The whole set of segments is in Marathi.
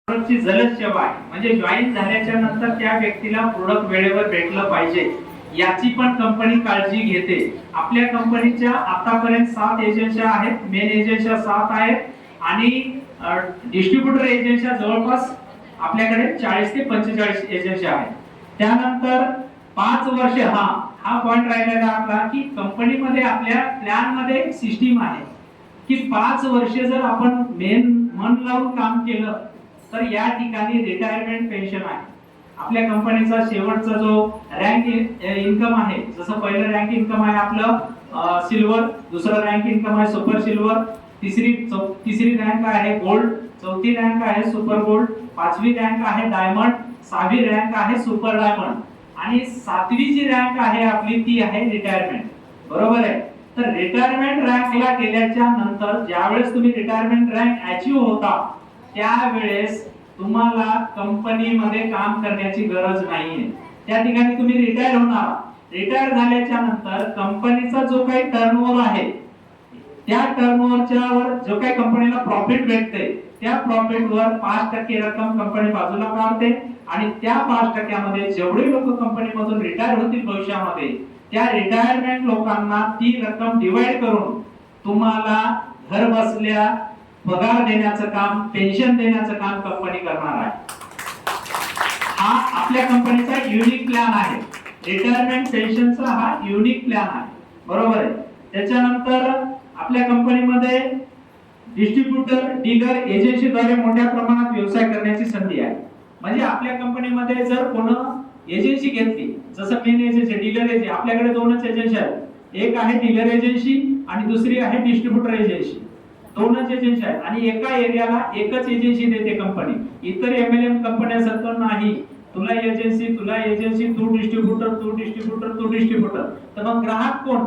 प्रोडक्टची जलद सेवा आहे, म्हणजे जॉईन झाल्याच्या नंतर त्या व्यक्तीला प्रोडक्ट वेळेवर भेटलं पाहिजे याची पण कंपनी काळजी घेते. आपल्या कंपनीच्या आतापर्यंत 7 एजन्स्या आहेत, मेन एजन्स्या 7 आहेत आणि डिस्ट्रीब्युटर एजन्स्या जवळपास आपल्याकडे 40 ते 45 एजन्स्या आहेत. त्यानंतर 5 वर्ष हा पॉइंट राहिलेला आपला की कंपनीमध्ये आपल्या प्लॅन मध्ये एक सिस्टीम आहे की 5 वर्ष जर आपण मन लावून काम केलं तर या ठिकाणी रिटायरमेंट पेन्शन आहे. आपल्या कंपनीचा शेवटचा जो रँक इन्कम आहे, जसं पहिलं रँक इन्कम आहे आपलं सिल्वर, दुसरं रँक इन्कम आहे सुपर सिल्वर, तिसरी रँक आहे गोल्ड, चौथी रँक आहे सुपर गोल्ड, पाचवी रँक आहे डायमंड, सहावी रँक आहे सुपर डायमंड आणि सातवी जी रँक आहे आपली ती आहे रिटायरमेंट. बरोबर आहे. तर रिटायरमेंट रँकला गेल्याच्या नंतर ज्यावेळेस तुम्ही रिटायरमेंट रँक अचीव होता त्यावेळेस तुम्हाला कंपनीमध्ये काम करण्याची गरज नाहीये. त्या ठिकाणी तुम्ही रिटायर होणार. रिटायर झाल्याच्या नंतर कंपनीचा जो काही टर्नओव्हर आहे त्या टर्नओव्हरच्या वर जो काही कंपनीला प्रॉफिट भेटते त्या प्रॉफिट वर 5% रक्कम कंपनी बाजूला काढते आणि त्या 5% जेवढे लोक कंपनीमधून रिटायर होतील भविष्यामध्ये त्या रिटायरमेंट लोकांना ती रक्कम डिवाइड करून तुम्हाला घर बसल्या पगार देण्याचं काम, पेन्शन देण्याचं काम कंपनी करणार आहे. हा आपल्या कंपनीचा युनिक प्लॅन आहे. रिटायरमेंट पेन्शनचा हा युनिक प्लॅन आहे. बरोबर आहे. त्याच्यानंतर आपल्या कंपनीमध्ये डिस्ट्रीब्युटर, डीलर, एजन्सीद्वारे मोठ्या प्रमाणात व्यवसाय करण्याची संधी आहे. म्हणजे आपल्या कंपनीमध्ये जर कोण एजन्सी घेतली, जसं मेन एजन्सी, डीलर एजन्सी, आपल्याकडे 2च एजन्सी आहेत. एक आहे डीलर एजन्सी आणि दुसरी आहे डिस्ट्रीब्युटर एजन्सी. 2च एजन्सी आहेत आणि एका एरियाला एकच एजन्सी देते कंपनी. इतर एमएलएम कंपन्यांसारखं नाही. तुला एजन्सी, तू डिस्ट्रीब्युटर. तर मग ग्राहक कोण,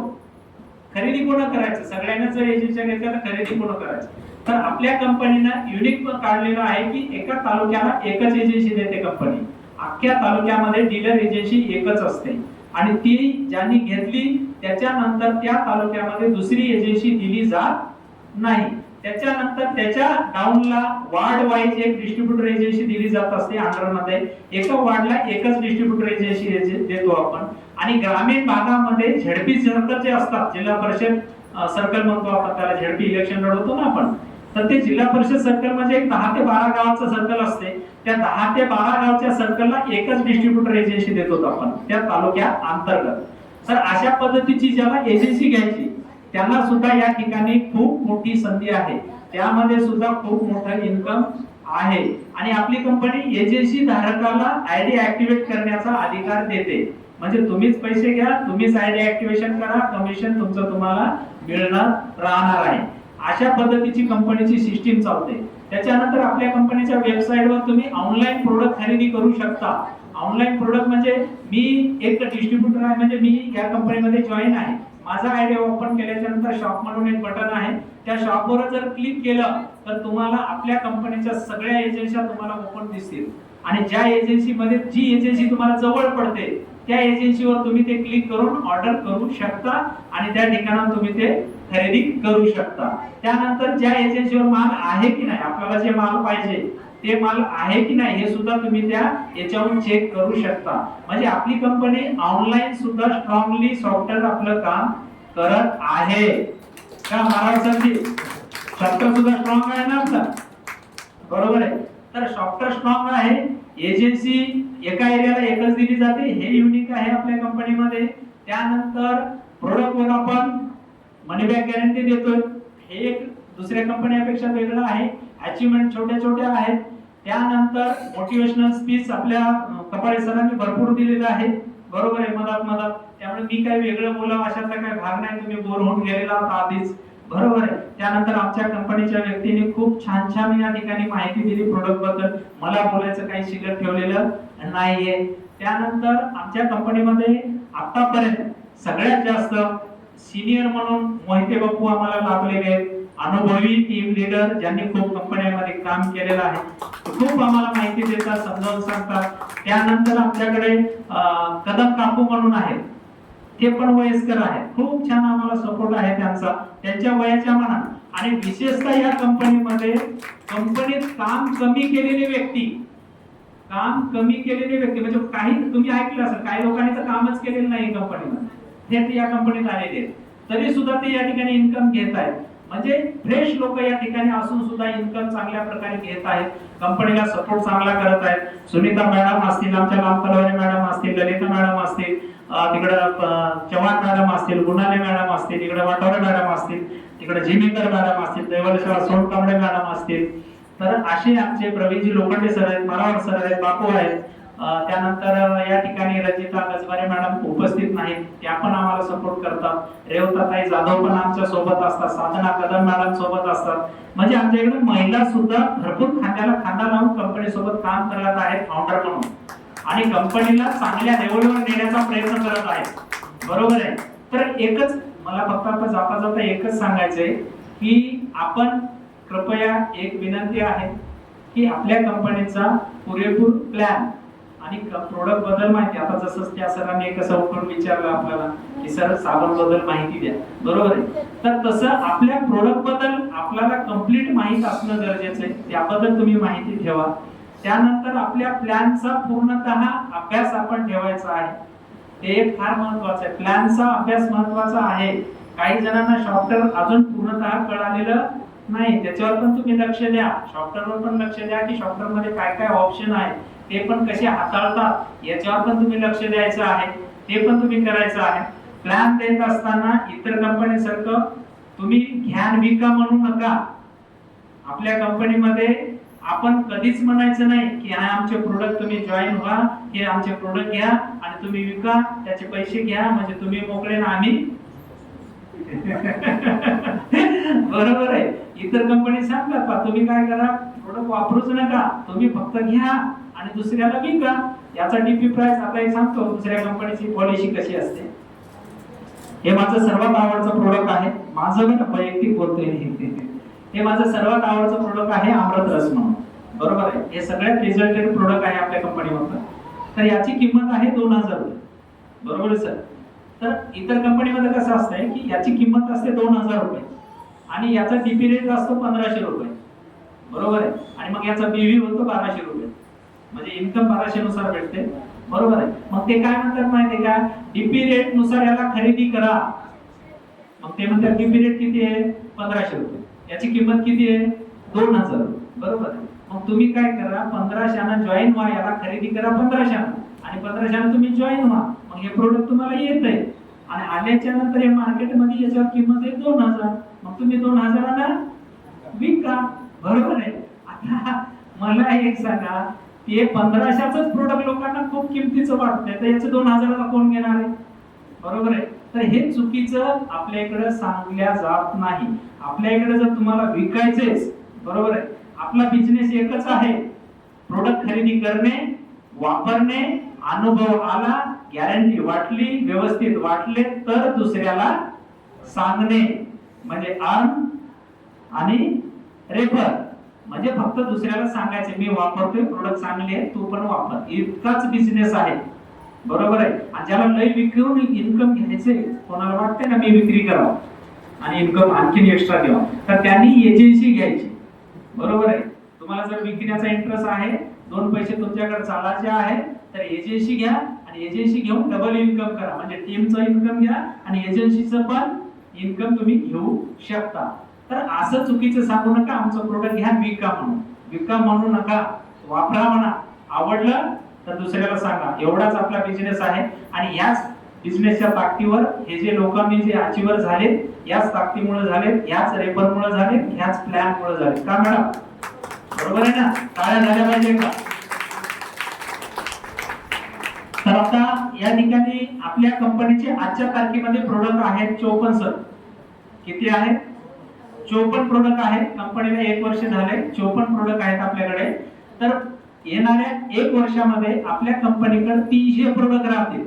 खरेदी कोण करायचं? सगळ्यांना जर एजन्सी घेतल्या तर खरेदी कोण करायचं? तर आपल्या कंपनीनं युनिक काढलेलं आहे की एका तालुक्याला एकच एजन्सी देते कंपनी. अख्ख्या तालुक्यामध्ये डीलर एजन्सी एकच असते आणि ती ज्यांनी घेतली त्याच्यानंतर त्या तालुक्यामध्ये दुसरी एजन्सी दिली जात नाही. त्याच्यानंतर त्याच्या डाऊनला वार्ड वाईज एक डिस्ट्रीब्युटर एजन्सी दिली जात असते. अंडरमध्ये एका वार्डला एकच डिस्ट्रीब्युटर एजन्सी देतो आपण. आणि ग्रामीण भागामध्ये झेडपी सर्कल जे असतात, जिल्हा परिषद सर्कल म्हणतो आपण त्याला, झेडपी इलेक्शन लढवतो ना आपण, तर ते जिल्हा परिषद सर्कल म्हणजे 10 ते 12 गावाचं सर्कल असते. त्या 10 ते 12 गावच्या सर्कलला एकच डिस्ट्रीब्युटर एजन्सी देतो आपण त्या तालुक्या अंतर्गत. तर अशा पद्धतीची ज्याला एजन्सी घ्यायची त्यांना सुद्धा या ठिकाणी खूप मोठी संधी आहे. त्यामध्ये सुद्धा खूप मोठं इन्कम आहे आणि आपली कंपनी एजन्सी धारकाला आयडी ऍक्टिव्हेट करण्याचा अधिकार देते. म्हणजे तुम्हीच पैसे घ्या, तुम्हीच आयडी ऍक्टिव्हेशन करा, कमिशन तुमचं तुम्हाला मिळणार राहणार आहे. अशा पद्धतीची कंपनीची सिस्टीम चालते. त्याच्यानंतर आपल्या कंपनीच्या वेबसाईटवर तुम्ही ऑनलाईन प्रोडक्ट खरेदी करू शकता. ऑनलाईन प्रोडक्ट म्हणजे मी एक डिस्ट्रीब्युटर आहे, म्हणजे मी या कंपनीमध्ये जॉईन आहे. माझा आयडी ओपन केल्याच्या नंतर शॉप म्हणून एक बटन आहे. त्या शॉपवर जर क्लिक केलं तर तुम्हाला आपल्या कंपनीच्या सगळ्या एजन्स्या तुम्हाला ओपन दिसतील आणि ज्या एजन्सीमध्ये जी एजन्सी तुम्हाला जवळ पडते त्या एजन्सीवर तुम्ही ते क्लिक करून ऑर्डर करू शकता आणि त्या ठिकाणाहून तुम्ही ते खरेदी करू शकता. त्यानंतर ज्या एजन्सीवर माल आहे की नाही, आपल्याला जे माल पाहिजे ते माल आहे की नाही हे सुद्धा तुम्ही त्या याच्यावरून चेक करू शकता. म्हणजे आपली कंपनी ऑनलाईन सुद्धा स्ट्रॉंगली सॉफ्टवेअर आपलं काम करत आहे का महाराष्ट्राची? सॉफ्टवेअर सुद्धा स्ट्रॉंग आहे ना आपलं, बरोबर आहे. तर सॉफ्टवेअर स्ट्रॉंग आहे. एजन्सी एका एरियाला एकच दिली जाते, हे युनिक आहे आपल्या कंपनीमध्ये. त्यानंतर प्रोडक्ट वर आपण मनी बॅक गॅरंटी देतोय, हे एक दुसऱ्या कंपन्यांपेक्षा वेगळं आहे. अचीवमेंट छोट्या आहेत. त्यानंतर मोटिवेशनल स्पीच आपल्या कपाळे सरांनी भरपूर दिलेलं आहे. बरोबर आहे, मदत. त्यामुळे मी काही वेगळं बोलावं अशातला काही भाग नाही. तुम्ही बोर होऊन गेलेला आहात आधीच, बरोबर आहे. त्यानंतर आमच्या कंपनीच्या व्यक्तीने खूप छान या ठिकाणी माहिती दिली प्रोडक्ट बद्दल. मला बोलायचं काही शिल्लक ठेवलेलं नाहीये. त्यानंतर आमच्या कंपनीमध्ये आतापर्यंत सगळ्यात जास्त सीनियर म्हणून मोहिते बापू आम्हाला लाभलेले आहेत. अनुभवी टीम लीडर ज्यांनी खूप कंपन्यांमध्ये काम केलेलं आहे, खूप आम्हाला माहिती देतात, समजावून सांगतात. त्यानंतर आमच्याकडे कदम काकू म्हणून आहेत, ते पण वयस्कर आहेत. खूप छान आम्हाला सपोर्ट आहे त्यांचा. त्यांच्या वयाच्या मनात आणि विशेषतः या कंपनीमध्ये कंपनीत काम कमी केलेली व्यक्ती म्हणजे काही तुम्ही ऐकलं असेल काही लोकांनी तर कामच केलेलं नाही कंपनीमध्ये, ते या कंपनीत आलेले आहेत तरी सुद्धा ते या ठिकाणी इन्कम घेत आहेत. म्हणजे फ्रेश लोक या ठिकाणी असून सुद्धा इन्कम चांगल्या प्रकारे घेत आहेत, कंपनीला सपोर्ट चांगला करत आहेत. सुनीता मॅडम असतील, आमच्या लांबकलवारे मॅडम असतील, ललिता मॅडम असतील, तिकडे चव्हाण मॅडम असतील, गुणाले मॅडम असतील, तिकडे वाटोरे मॅडम असतील, तिकडे जिमेकर मॅडम असतील, दैवलशाळा सोनकांबळे मॅडम असतील. तर असे आमचे प्रवीणजी लोखंडे सर आहेत, मारावर सर आहेत, बापू आहेत. त्यानंतर या ठिकाणी रंजिता गजबारे मॅडम उपस्थित नाहीत, त्या पण आम्हाला सपोर्ट करतात. रेवताताई जाधव पण आमच्या सोबत असतात, साधना कदम मॅडम सोबत असतात. म्हणजे आमच्या इकडे महिला सुद्धा भरपूर खांद्याला खांदा लावून कंपनी सोबत काम करत आहेत फाउंडर म्हणून, आणि कंपनीला चांगल्या लेवलवर नेण्याचा प्रयत्न करत आहेत. बरोबर आहे. तर एकच मला फक्त आता जाता जाता एकच सांगायचंय की आपण कृपया एक विनंती आहे की आपल्या कंपनीचा पुरेपूर प्लॅन आणि प्रोडक्ट बद्दल माहिती, आता जसं त्या सरांनी एक असं उठून विचारलं आपल्याला की सर साबण बद्दल माहिती द्या, बरोबर आहे. तर तसं आपल्या प्रोडक्ट बद्दल आपल्याला कंप्लीट माहिती असणं गरजेचं आहे, त्याबद्दल तुम्ही माहिती ठेवा. त्यानंतर आपल्या प्लॅनचा पूर्णतः अभ्यास आपण ठेवायचा आहे, ते एक फार महत्वाचं आहे. प्लॅनचा अभ्यास महत्वाचा आहे. काही जणांना सॉफ्टवेअर अजून पूर्णतः कळालेलं नाही, त्याच्यावर पण तुम्ही लक्ष द्या. सॉफ्टवेअरवर पण लक्ष द्या की सॉफ्टवेअर मध्ये काय काय ऑप्शन आहे, ते पण कसे हाताळतात याच्यावर पण तुम्ही लक्ष द्यायचं आहे, ते पण तुम्ही करायचं आहे. प्लॅन देत असताना इतर कंपनीसारखं तुम्ही घ्यान विका म्हणू नका. आपल्या कंपनीमध्ये आपण कधीच म्हणायचं नाही की हा आमचे प्रोडक्ट तुम्ही जॉईन व्हा, हे आमचे प्रोडक्ट घ्या आणि तुम्ही विका, त्याचे पैसे घ्या म्हणजे तुम्ही मोकळे ना आम्ही बरोबर आहे. इतर कंपनी सांगतात का तुम्ही काय करा, प्रोडक्ट वापरूच नका, तुम्ही फक्त घ्या आणि दुसऱ्याला विका. याचा डीपी प्राइस आता एक सांगतो दुसऱ्या कंपनीची पॉलिसी कशी असते. हे माझं सर्वात आवडतं प्रोडक्ट आहे, माझं मी वैयक्तिक बोलतोय, हे माझं सर्वात आवडतं प्रोडक्ट आहे अमृत रस म्हणून, बरोबर आहे. हे सगळ्यात रिझल्टेड प्रोडक्ट आहे आपल्या कंपनीमधलं. तर याची किंमत आहे 2000 रुपये, बरोबर आहे सर. तर इतर कंपनीमध्ये कसं असतंय की याची किंमत असते 2000 रुपये आणि याचा डीपी रेट असतो 1500 रुपये, बरोबर आहे. आणि मग याचा बीव्ही होतो 1200 रुपये, म्हणजे इन्कम 1200 नुसार भेटते, बरोबर आहे. मग ते काय म्हणतात माहितीये का, डीपी रेट नुसार याला खरेदी करा. मग ते म्हणतात डीपी रेट किती आहे 1500 रुपये, याची किंमत किती आहे 2000 रुपये, बरोबर आहे. मग तुम्ही काय करा 1500 जॉईन व्हा, याला खरेदी करा 1500 आणि 1500 तुम्ही जॉईन व्हा. मग हे प्रोडक्ट तुम्हाला येत आहे आणि आल्याच्या नंतर हे मार्केटमध्ये याच्यावर किंमत आहे 2000, मग तुम्ही 2000 विका, बरोबर आहे. आता मला एक सांगा, ते 1500च प्रोडक्ट लोकांना खूप किमतीचं वाटतंय, तर याचं 2000ला कोण घेणार आहे, बरोबर आहे. तर हे चुकीचं आपल्या इकडे सांगल्या जात नाही. आपल्या इकडे जर तुम्हाला विकायचेच, बरोबर आहे, आपला बिझनेस एकच आहे, प्रोडक्ट खरेदी करणे, वापरणे, अनुभव आला, गॅरंटी वाटली, व्यवस्थित वाटले तर दुसऱ्याला सांगणे, म्हणजे अर्न आणि रेफर. म्हणजे फक्त दुसऱ्याला सांगायचे मी वापरतोय, प्रोडक्ट चांगले आहे, तू पण वापर, इतकाच बिझनेस आहे, बरोबर आहे. आणि ज्याला लय विकून इन्कम घ्यायचे, कोणाला वाटते ना मी विक्री करावं आणि इन्कम आणखी एक्स्ट्रा द्यावं, तर त्यांनी एजन्सी घ्यायची, बरोबर आहे. तुम्हाला जर विकण्याचा इंटरेस्ट आहे, 2 पैसे तुमच्याकडे चालायचे आहे, तर एजन्सी घ्या आणि एजन्सी घेऊन डबल इन्कम करा. म्हणजे टीमचं इन्कम घ्या आणि एजन्सीचं पण इन्कम तुम्ही घेऊ शकता. तर असं चुकीचं सांगू नका आमचं प्रोडक्ट घ्या विका म्हणू नका, वापरा म्हणा, आवडलं तर दुसऱ्याला सांगा. एवढाच आपला बिझनेस आहे. आणि याच बिझनेसच्या ताकदीवर हे जे लोकांनी जे अचीवर झाले, याच ताकदीमुळे झाले, याच रेफरमुळे झाले, याच प्लॅनमुळे झाले. का मॅडम, बरोबर आहे ना? टाळ्या झाल्या पाहिजे का? तर आता या ठिकाणी आपल्या कंपनीचे आजच्या तारखेमध्ये प्रोडक्ट आहेत 54 सर. किती आहेत? 54 प्रोडक्ट आहेत. कंपनीला 1 वर्ष झाले, 54 प्रोडक्ट आहेत आपल्याकडे. तर येणाऱ्या 1 वर्षामध्ये आपल्या कंपनीकडे 300 प्रोडक्ट राहतील.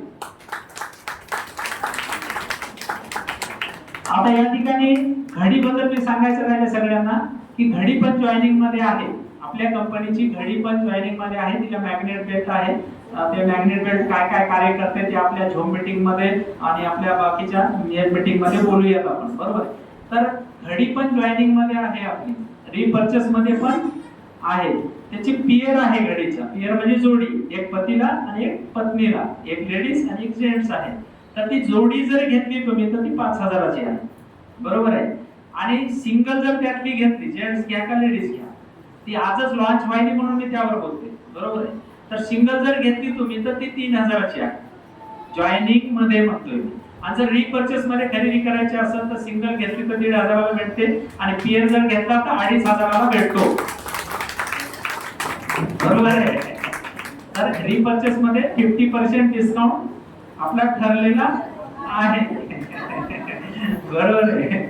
आता या ठिकाणी घडी बद्दल मी सांगायचं राहिलं सगळ्यांना की घडी पण जॉईनिंग मध्ये आहे. आपल्या कंपनीची घडी पण जॉईनिंग मध्ये आहे. तिला मॅग्नेट बेल्ट आहे. ते मॅग्नेट बेल्ट काय काय कार्य करते ते आपल्या झूम मीटिंग मध्ये आणि आपल्या बाकीच्या मीटिंग मध्ये बोलूयात आपण, बरोबर. तर घडी पण जॉईनिंग मध्ये आहे आपली, रिपर्चेस मध्ये पण आहे. त्याची पेअर आहे, घडीचा पेअर म्हणजे जोडी, एक पतीला आणि एक पत्नीला, एक लेडीज आणि एक जेंट्स आहे. तर ती जोडी जर घेतली तुम्ही तर ती 5,000ची आहे, बरोबर आहे. आणि सिंगल जर त्यातली घेतली, जेंट्स घ्या का लेडीज घ्या, ती आजच लॉन्च व्हायली म्हणून मी त्यावर बोलते, बरोबर आहे. तर सिंगल जर घेतली तुम्ही तर ती 3,000ची आहे, जॉईनिंग मध्ये म्हणतोय मी. आणि जर रिपर्चेस मध्ये खरेदी करायची असेल तर सिंगल घेतली तर 1,500ला भेटते, आणि पेअर जर घेतला तर 2,500ला भेटतो, बरोबर आहे. तर रिपर्चेस मध्ये 50% डिस्काउंट आपला ठरलेला आहे, बरोबर आहे.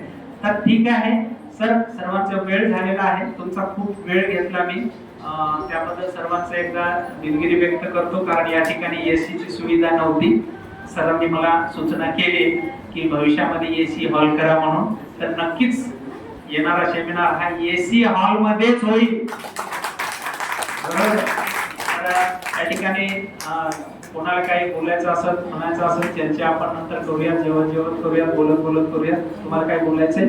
तर ठीक आहे सर, सर्वांचा वेळ झालेला आहे, तुमचा खूप वेळ घेतला मी, त्याबद्दल सर्वांचा एकदा दिलगिरी व्यक्त करतो. कारण या ठिकाणी एसी ची सुविधा नव्हती. सरांनी मला सूचना केली की भविष्यामध्ये एसी हॉल करा म्हणून, तर नक्कीच येणारा सेमिनार हा एसी हॉल मध्येच होईल, बरोबर. तर या ठिकाणी कोणाला काही बोलायचं असेल, म्हणायचं असेल, चर्चा आपण नंतर करूया, जेवण करूया, बोलत करूया. तुम्हाला काय बोलायचंय?